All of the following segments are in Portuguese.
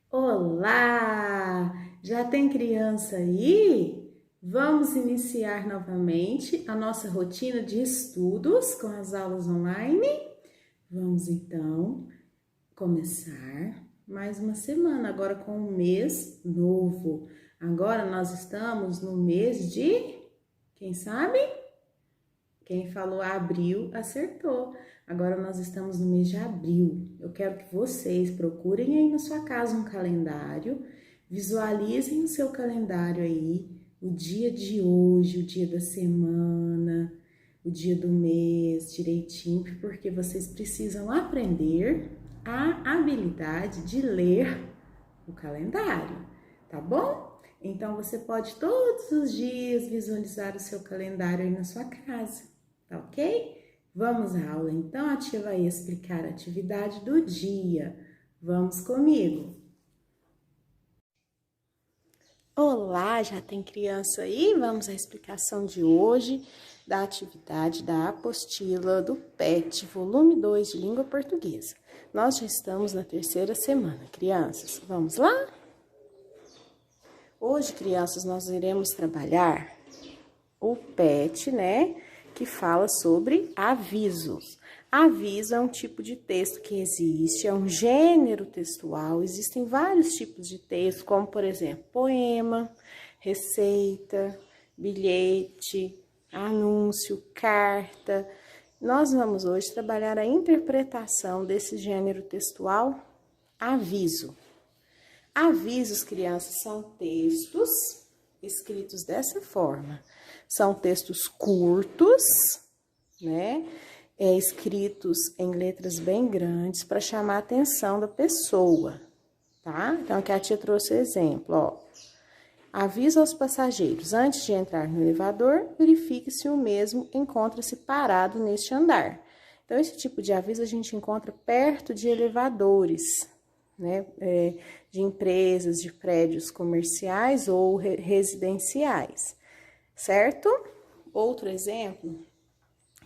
Olá! Já tem criança aí? Vamos iniciar novamente a nossa rotina de estudos com as aulas online? Vamos então começar mais uma semana, agora com um mês novo. Agora nós estamos no mês de, quem sabe? Quem falou abril acertou. Agora nós estamos no mês de abril. Eu quero que vocês procurem aí na sua casa um calendário, visualizem o seu calendário aí, o dia de hoje, o dia da semana, o dia do mês direitinho, porque vocês precisam aprender a habilidade de ler o calendário, tá bom? Então você pode todos os dias visualizar o seu calendário aí na sua casa. Tá ok? Vamos à aula então, a tia vai explicar a atividade do dia. Vamos comigo. Olá, já tem criança aí? Vamos à explicação de hoje da atividade da apostila do PET, volume 2 de língua portuguesa. Nós já estamos na terceira semana, crianças. Vamos lá? Hoje, crianças, nós iremos trabalhar o PET, né? Que fala sobre avisos. Aviso é um tipo de texto que existe, é um gênero textual. Existem vários tipos de texto, como, por exemplo, poema, receita, bilhete, anúncio, carta. Nós vamos hoje trabalhar a interpretação desse gênero textual, aviso. Avisos, crianças, são textos escritos dessa forma. São textos curtos, né? Escritos em letras bem grandes para chamar a atenção da pessoa, tá? Então, aqui a tia trouxe o exemplo, ó. Aviso aos passageiros, antes de entrar no elevador, verifique se o mesmo encontra-se parado neste andar. Então, esse tipo de aviso a gente encontra perto de elevadores, né? De empresas, de prédios comerciais ou residenciais. Certo? Outro exemplo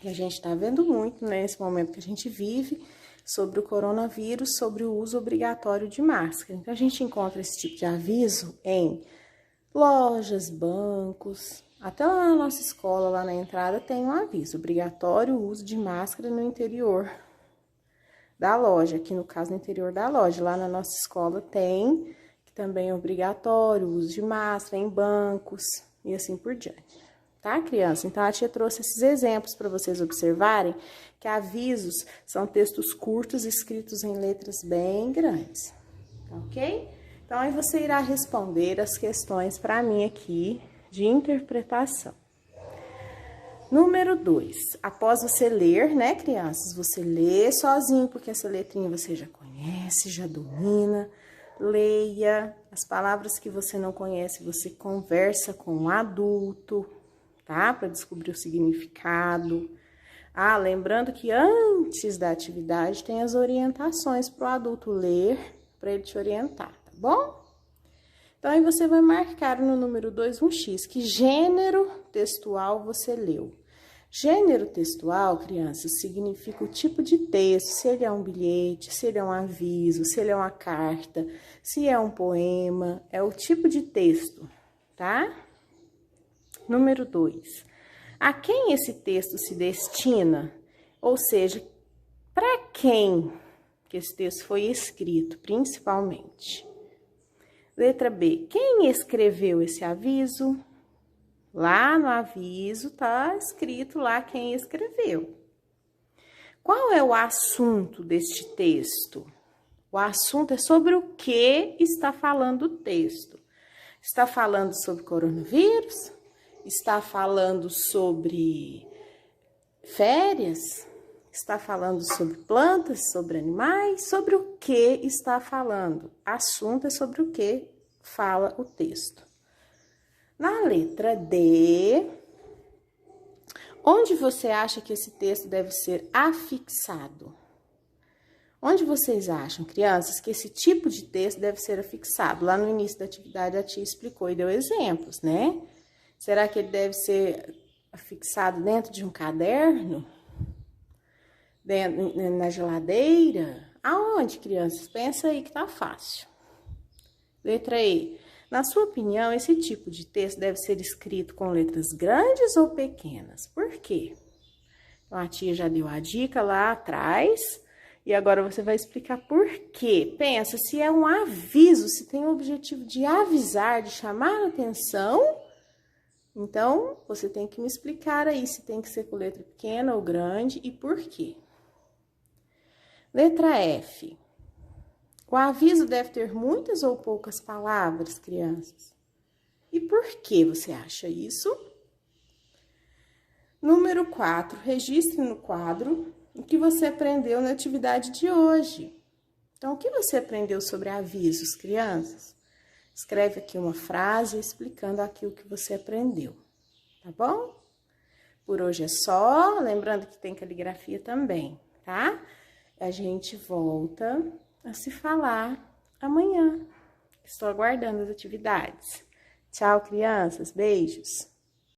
que a gente está vendo muito nesse momento que a gente vive sobre o coronavírus, sobre o uso obrigatório de máscara. Então, a gente encontra esse tipo de aviso em lojas, bancos, até lá na nossa escola, lá na entrada, tem um aviso, obrigatório o uso de máscara no interior da loja, aqui no caso no interior da loja. Lá na nossa escola tem, que também é obrigatório o uso de máscara em bancos, e assim por diante, tá, criança? Então, a tia trouxe esses exemplos para vocês observarem que avisos são textos curtos escritos em letras bem grandes, tá ok? Então, aí você irá responder as questões para mim aqui de interpretação. Número 2, após você ler, né, crianças, você lê sozinho, porque essa letrinha você já conhece, já domina. Leia as palavras que você não conhece, você conversa com um adulto, tá? Para descobrir o significado. Ah, lembrando que antes da atividade tem as orientações para o adulto ler, para ele te orientar, tá bom? Então, aí você vai marcar no número 2 um X, que gênero textual você leu. Gênero textual, crianças, significa o tipo de texto, se ele é um bilhete, se ele é um aviso, se ele é uma carta, se é um poema, é o tipo de texto, tá? Número 2, a quem esse texto se destina? Ou seja, para quem que esse texto foi escrito, principalmente? Letra B, quem escreveu esse aviso? Lá no aviso tá escrito lá quem escreveu. Qual é o assunto deste texto? O assunto é sobre o que está falando o texto. Está falando sobre coronavírus? Está falando sobre férias? Está falando sobre plantas, sobre animais? Sobre o que está falando? Assunto é sobre o que fala o texto. Na letra D, onde você acha que esse texto deve ser afixado? Onde vocês acham, crianças, que esse tipo de texto deve ser afixado? Lá no início da atividade a tia explicou e deu exemplos, né? Será que ele deve ser afixado dentro de um caderno? Na geladeira? Aonde, crianças? Pensa aí que tá fácil. Letra E. Na sua opinião, esse tipo de texto deve ser escrito com letras grandes ou pequenas? Por quê? Então, a tia já deu a dica lá atrás, e agora você vai explicar por quê. Pensa, se é um aviso, se tem o objetivo de avisar, de chamar a atenção, então você tem que me explicar aí se tem que ser com letra pequena ou grande e por quê. Letra F. O aviso deve ter muitas ou poucas palavras, crianças? E por que você acha isso? Número 4. Registre no quadro o que você aprendeu na atividade de hoje. Então, o que você aprendeu sobre avisos, crianças? Escreve aqui uma frase explicando aquilo que você aprendeu, tá bom? Por hoje é só, lembrando que tem caligrafia também, tá? A gente volta a se falar amanhã. Estou aguardando as atividades. Tchau, crianças. Beijos.